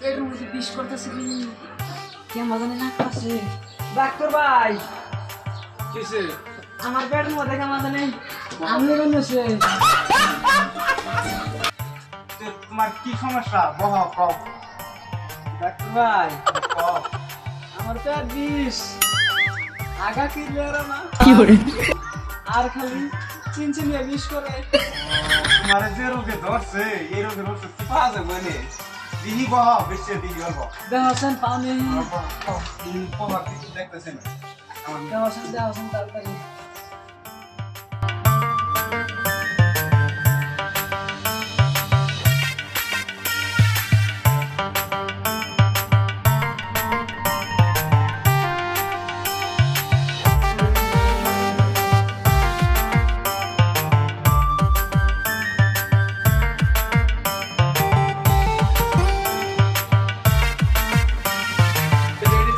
পেটের মধ্যে বিষ করতেছে কি কেমন জানি না করছে। ডাক্তার ভাই কিসে আমার পেটের মধ্যে কেমন জানি আমলে বানাচ্ছে। তোমার কি সমস্যা বহ কও ডাক্তার ভাই কও আমার পেট বিষ আগা কি লেরা না আর খালি চিনচিনিয়া বিষ করে। তোমার যে রোগে ধরছে এই রোগের ওষুধ কি পাওয়া যাবে বলে দিহি বহ বেশি দিহি অল্প দেহসেন পানি পবার দেখতেছেন দেহসেন তাড়াতাড়ি।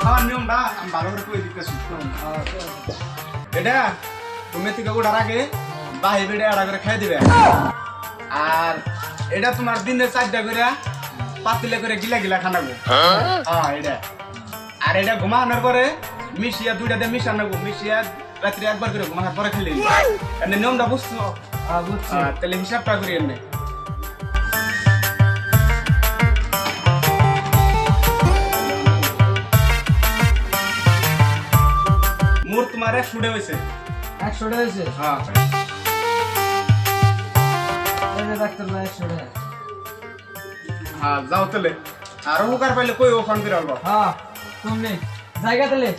খাওয়ার নিয়মটা আমি ভালো করে কই দিতেছি এটা তুমি থেকে ওঠার আগে বাহি বেড়ে আড়া করে খাই দিবে আর এটা তোমার দিনে 4টা করে পাতিলে করে গিলা গিলা খানাবো হ্যাঁ এটা আর এটা ঘুমানোর পরে মিশিয়া 2টা দিয়ে মিশানাবো মিশিয়া রাত্রে একবার করে ঘুমানোর পরে খেলে এনে নিয়মটা বুঝছো বুঝছি তাহলে হিসাবটা করি এনে মোর তোমার 100 হয়েছে 100 হয়েছে। হ্যাঁ ডাক্তার ভাই 100 হ্যাঁ যাও তাহলে আরো উপকার পাইলে কই ফোন করে আলবা হ্যাঁ তুমি জায়গা তাহলে